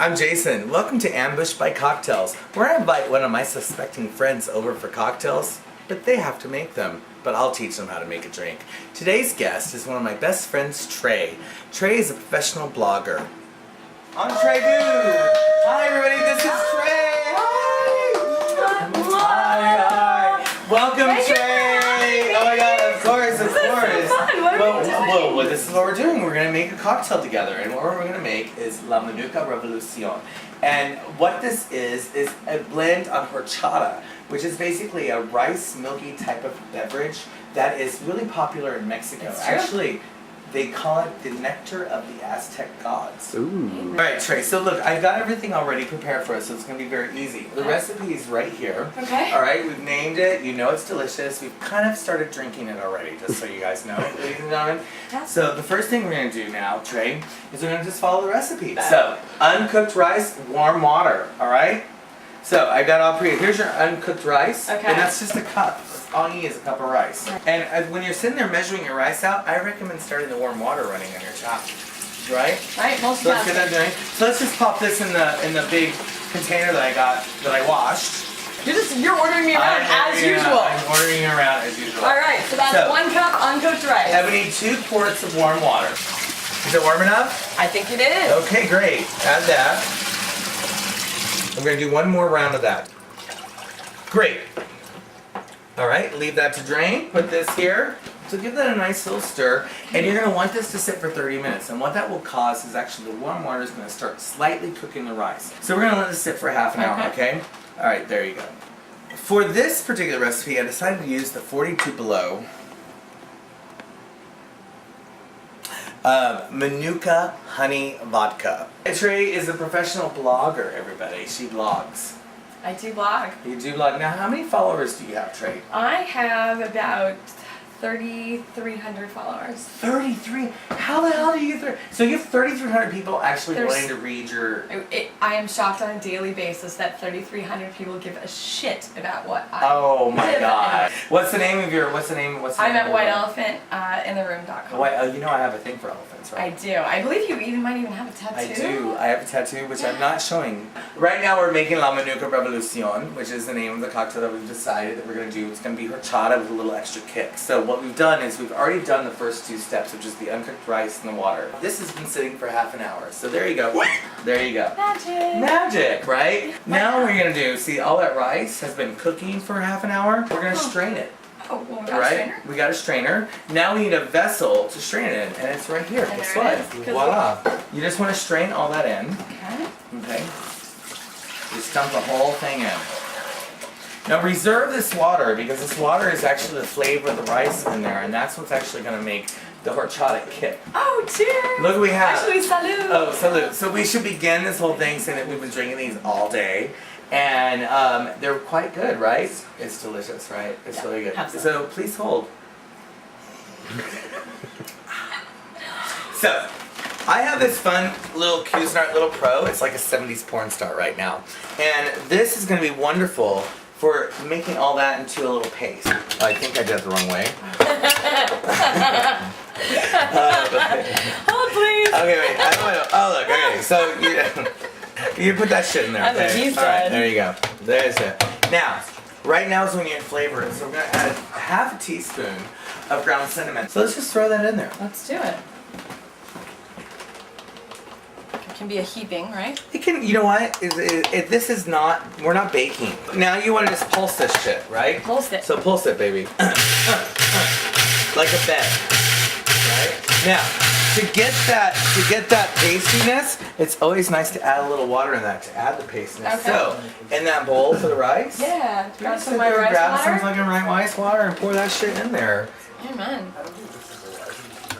I'm Jason. Welcome to Ambush by Cocktails, where I invite one of my suspecting friends over for cocktails, but they have to make them. But I'll teach them how to make a drink. Today's guest is one of my best friends, Trey. Trey is a professional blogger. Entree du! Hi everybody, this is Trey! Hi! Welcome, Trey! Oh my god, of course. Well, this is what we're doing. We're going to make a cocktail together, and what we're going to make is La Manuka Revolucion. And what this is a blend of horchata, which is basically a rice milky type of beverage that is really popular in Mexico. Actually, they call it the nectar of the Aztec gods. Ooh. Alright, Trey, so look, I've got everything already prepared for us, so it's going to be very easy. The recipe is right here. Okay. Alright, we've named it, you know it's delicious. We've kind of started drinking it already, just so you guys know, ladies and gentlemen. So the first thing we're going to do now, Trey, is we're going to just follow the recipe. So, uncooked rice, warm water, alright? So, I've got all pre. Here's your uncooked rice, and that's just a cup. All you need is a cup of rice. And when you're sitting there measuring your rice out, I recommend starting the warm water running on your top. Right? Right, most so let's get that doing. So let's just pop this in the big container that I washed. You're ordering me around as usual. I'm ordering you around as usual. All right, so that's 1 cup uncooked rice. And we need 2 quarts of warm water. Is it warm enough? I think it is. Okay, great. Add that. I'm going to do one more round of that. Great. All right, leave that to drain. Put this here. So give that a nice little stir. And you're going to want this to sit for 30 minutes. And what that will cause is actually the warm water is going to start slightly cooking the rice. So we're going to let this sit for half an hour, okay? All right, there you go. For this particular recipe, I decided to use the 42 Below Manuka Honey Vodka. Trey is a professional blogger, everybody. She blogs. I do blog. You do blog. Now, how many followers do you have, Trey? I have about 3,300 followers. 33? How the hell do you get so you have 3,300 people actually wanting to read your... I am shocked on a daily basis that 3,300 people give a shit about what I Oh my live god. in. What's the name of your... I'm at whiteelephantintheroom.com. You know I have a thing for elephants, right? I do. I believe you might even have a tattoo. I do. I have a tattoo, which I'm not showing. Right now we're making La Manuka Revolucion, which is the name of the cocktail that we've decided that we're going to do. It's going to be horchata with a little extra kick. So what we've done is we've already done the first 2 steps, which is the uncooked rice and the water. This has been sitting for half an hour. So there you go. There you go. Magic. Magic, right? Now what we're going to do, see all that rice has been cooking for half an hour. We're going to strain it. Oh, well, we got a strainer? We got a strainer. Now we need a vessel to strain it in, and it's right here. And Guess there what? it is. Voila. You just want to strain all that in. Okay. Okay. Just dump the whole thing in. Now reserve this water, because this water is actually the flavor of the rice in there, and that's what's actually going to make the horchata kick. Oh, cheers! Look what we have. Actually, salud! Oh, salud. So we should begin this whole thing saying that we've been drinking these all day. And they're quite good, right? It's delicious, right? It's really good. Absolutely. So please hold. So, I have this fun little Cuisinart Little Pro. It's like a 70s porn star right now. And this is going to be wonderful for making all that into a little paste. Oh, I think I did it the wrong way. Hold, please! Okay, wait. I don't want to. Oh, look. Okay, so you put that shit in there. That's what Okay. he All said. right, there you go. There's it. Now, right now is when you flavor it. So we're going to add half a teaspoon of ground cinnamon. So let's just throw that in there. Let's do it. It can be a heaping, right? It can, you know what? This is not, we're not baking. Now you want to just pulse this shit, right? Pulse it. So pulse it, baby. Like a bed. Right? Now, to get that pastiness, it's always nice to add a little water in that to add the pastiness. Okay. So, in that bowl for the rice, Yeah. Grab sit some of my there and rice grab water. some fucking rice water and pour that shit in there. Amen.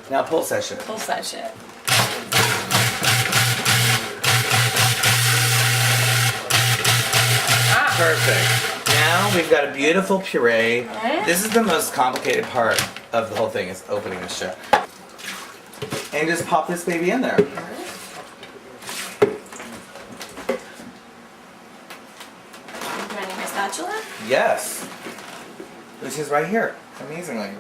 Now pulse that shit. Pulse that shit. Perfect. Now we've got a beautiful puree. Right. This is the most complicated part of the whole thing, is opening this shit. And just pop this baby in there. Do I need my spatula? Yes. Which is right here, amazingly.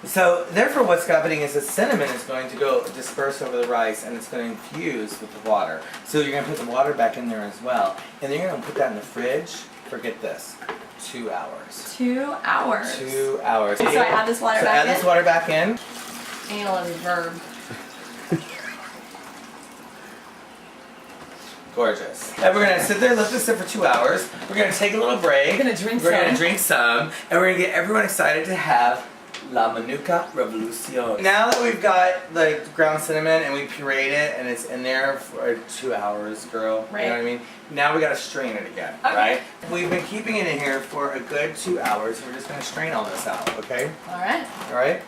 So therefore what's happening is the cinnamon is going to go disperse over the rice and it's going to infuse with the water. So you're going to put the water back in there as well. And then you're going to put that in the fridge for, get this, 2 hours. 2 hours. 2 hours. So I add this water back in? add this water back in. Anal is a verb. Gorgeous. And we're going to sit there and let this sit for 2 hours. We're going to take a little break. We're going to drink We're some. going to drink some. And we're going to get everyone excited to have La Manuka Revolucion. Now that we've got the ground cinnamon and we pureed it and it's in there for 2 hours, girl. Right. You know what I mean? Now we got to strain it again, Okay. right? We've been keeping it in here for a good 2 hours. We're just going to strain all this out, okay? All right. All right?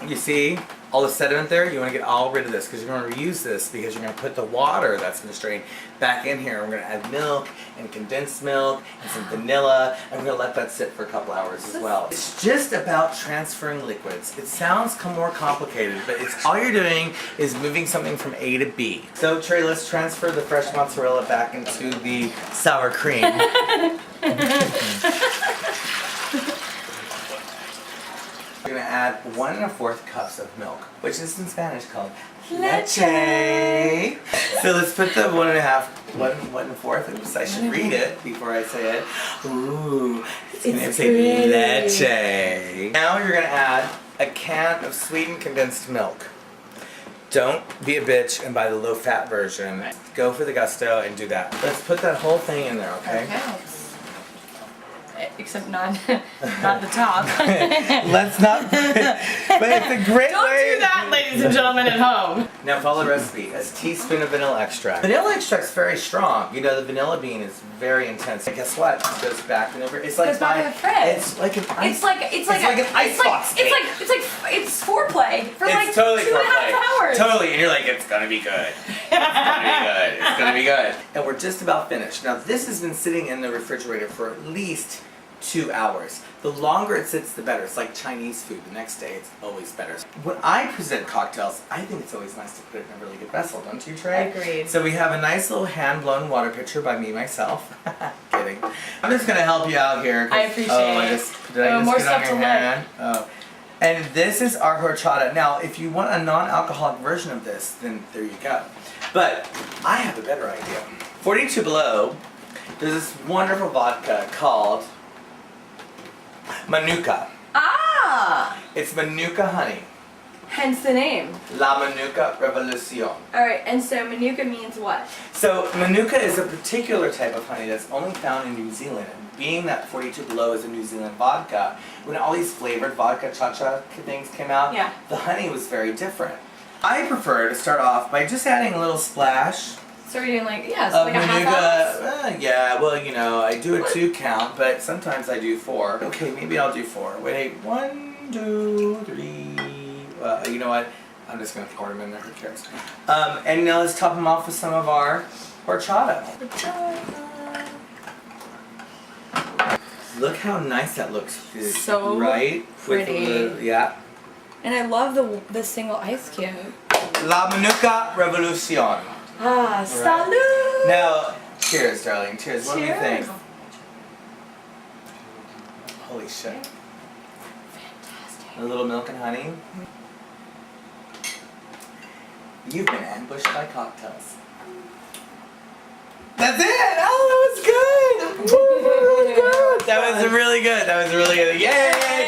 You see all the sediment there? You want to get all rid of this because you're going to reuse this because you're going to put the water that's in the strain back in here. We're going to add milk and condensed milk and some vanilla and we're going to let that sit for a couple hours as well. It's just about transferring liquids. It sounds more complicated, but it's all you're doing is moving something from A to B. So Trey, let's transfer the fresh mozzarella back into the sour cream. We're going to add 1 1/4 cups of milk, which is in Spanish called leche. So let's put the 1 1/4. Oops, I should read it before I say it. Ooh, it's going to say leche. Now you're going to add a can of sweetened condensed milk. Don't be a bitch and buy the low-fat version. Go for the gusto and do that. Let's put that whole thing in there, okay? Okay. Except not the top. Let's not. But it's a great Don't way. do that, ladies and gentlemen at home. Now follow the recipe. A teaspoon of vanilla extract. Vanilla extract's very strong. You know, the vanilla bean is very intense. And guess what? It goes back and over. It's like Goes back in the fridge. It's like an ice. It's like an icebox cake. It's foreplay for It's like totally 2.5 hours. Totally, and you're like, it's gonna be good. It's gonna be good. It's gonna be good. And we're just about finished. Now this has been sitting in the refrigerator for at least 2 hours. The longer it sits, the better. It's like Chinese food. The next day, it's always better. When I present cocktails, I think it's always nice to put it in a really good vessel, don't you, Trey? Agreed. So we have a nice little hand-blown water pitcher by me, myself. Kidding. I'm just gonna help you out here. I appreciate it. Did I just more get stuff on your to hand? Oh. And this is our horchata. Now, if you want a non-alcoholic version of this, then there you go. But I have a better idea. 42 Below, there's this wonderful vodka called Manuka. Ah! It's Manuka Honey. Hence the name. La Manuka Revolucion. Alright, and so Manuka means what? So Manuka is a particular type of honey that's only found in New Zealand. And being that 42 Below is a New Zealand vodka, when all these flavored vodka cha-cha things came out, Yeah. the honey was very different. I prefer to start off by just adding a little splash So we're doing like, yeah, of so like a half ounce? Manuka. Yeah, well, you know, I do a 2 count, but sometimes I do 4. Okay, maybe I'll do 4. Wait, 1, 2, 3. You know what? I'm just gonna pour them in there. Who cares? And now let's top them off with some of our horchata. Look how nice that looks. So right? pretty. With the, yeah. And I love the single ice cube. La Manuka Revolucion. Ah, salud! Now, cheers, darling. Cheers. What do you think? Cheers. Holy shit. Fantastic. A little milk and honey. You've been ambushed by cocktails. That's it! Oh, that was good! That was really good. That was really good. Yay!